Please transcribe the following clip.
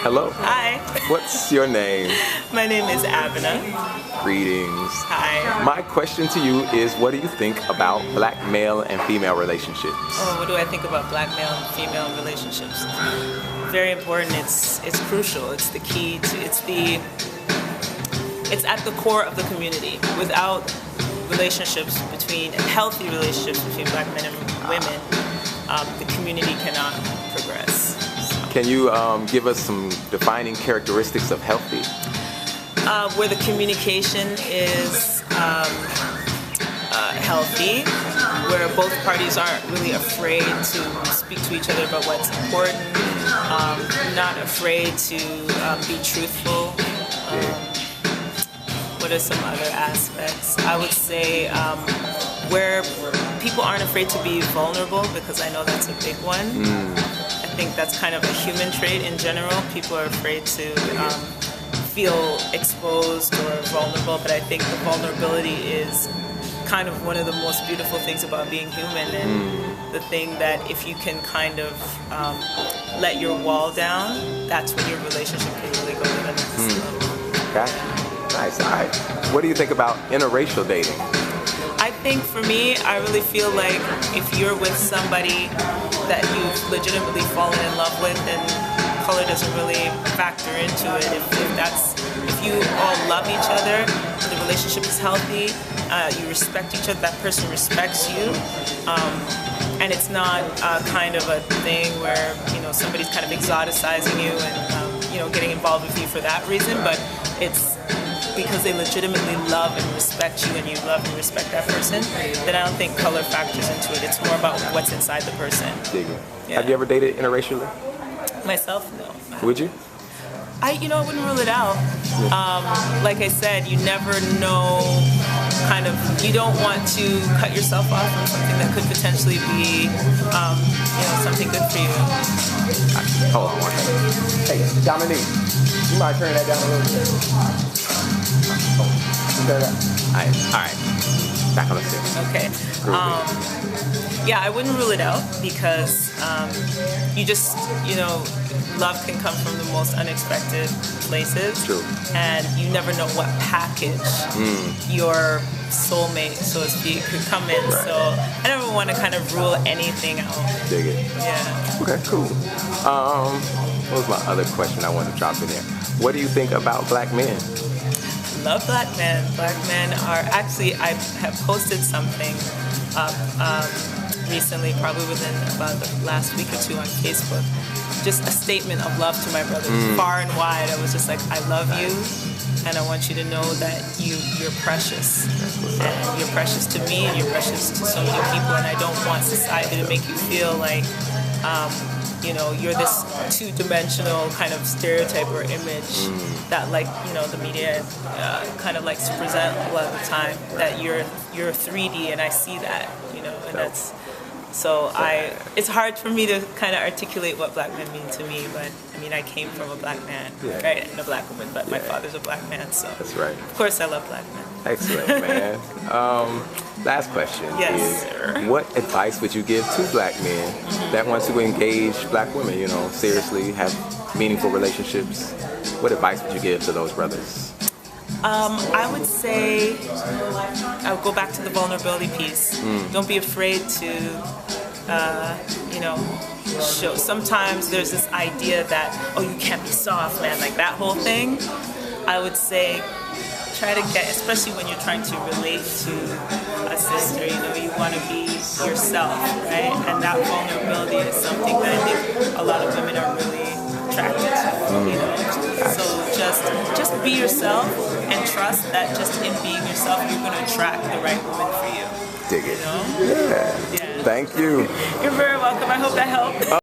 Hello. Hi. What's your name? My name is Abena. Greetings. Hi. My question to you is, what do you think about black male and female relationships? Oh, what do I think about black male and female relationships? Very important. It's crucial. It's the key to. It's at the core of the community. Without healthy relationships between black men and women, the community cannot progress. Can you give us some defining characteristics of healthy? Where the communication is healthy, where both parties aren't really afraid to speak to each other about what's important, not afraid to be truthful. What are some other aspects? I would say where people aren't afraid to be vulnerable, because I know that's a big one. I think that's kind of a human trait in general. People are afraid to feel exposed or vulnerable, but I think the vulnerability is kind of one of the most beautiful things about being human, and the thing that if you can kind of let your wall down, that's when your relationship can really go to the next level. Okay. Nice. All right. What do you think about interracial dating? I think for me, I really feel like if you're with somebody that you've legitimately fallen in love with, then color doesn't really factor into it. If you all love each other, the relationship is healthy, you respect each other, that person respects you, and it's not kind of a thing where somebody's kind of exoticizing you and getting involved with you for that reason, but it's because they legitimately love and respect you, and you love and respect that person, then I don't think color factors into it. It's more about what's inside the person. Dig it. Yeah. Have you ever dated interracially? Myself, no. Would you? I wouldn't rule it out. Like I said, you never know. You don't want to cut yourself off from something that could potentially be, something good for you. Hold on one second. Hey, Dominique, you mind turning that down a little bit? All right. Back on the stick. Okay. Yeah, I wouldn't rule it out because love can come from the most unexpected places. True. And you never know what package your soulmate, so to speak, could come in. Right. So I never want to kind of rule anything out. Dig it. Yeah. Okay, cool. What was my other question I wanted to drop in there? What do you think about black men? Love black men. Black men are actually, I have posted something recently, probably within about the last week or two on Facebook, just a statement of love to my brothers, far and wide. I was just like, I love you, and I want you to know that you're precious, and you're precious to me, and you're precious to so many people, and I don't want society to make you feel like you're this two-dimensional kind of stereotype or image that the media kind of likes to present a lot of the time, that you're 3D, and I see that, and that's, so it's hard for me to kind of articulate what black men mean to me, but I mean, I came from a black man, right, and a black woman, but my father's a black man, so that's right. Of course I love black men. Excellent, man. Last question Yes, is, sir. what advice would you give to black men that want to engage black women, seriously, have meaningful relationships? What advice would you give to those brothers? I would say, I'll go back to the vulnerability piece. Don't be afraid to, show. Sometimes there's this idea that, you can't be soft, man, like that whole thing. I would say, try to get, especially when you're trying to relate to a sister, you want to be yourself, right? And that vulnerability is something that I think a lot of women are really attracted to, So just be yourself and trust that just in being yourself, you're going to attract the right woman for you. Dig it. Yeah. Thank you. You're very welcome. I hope that helped.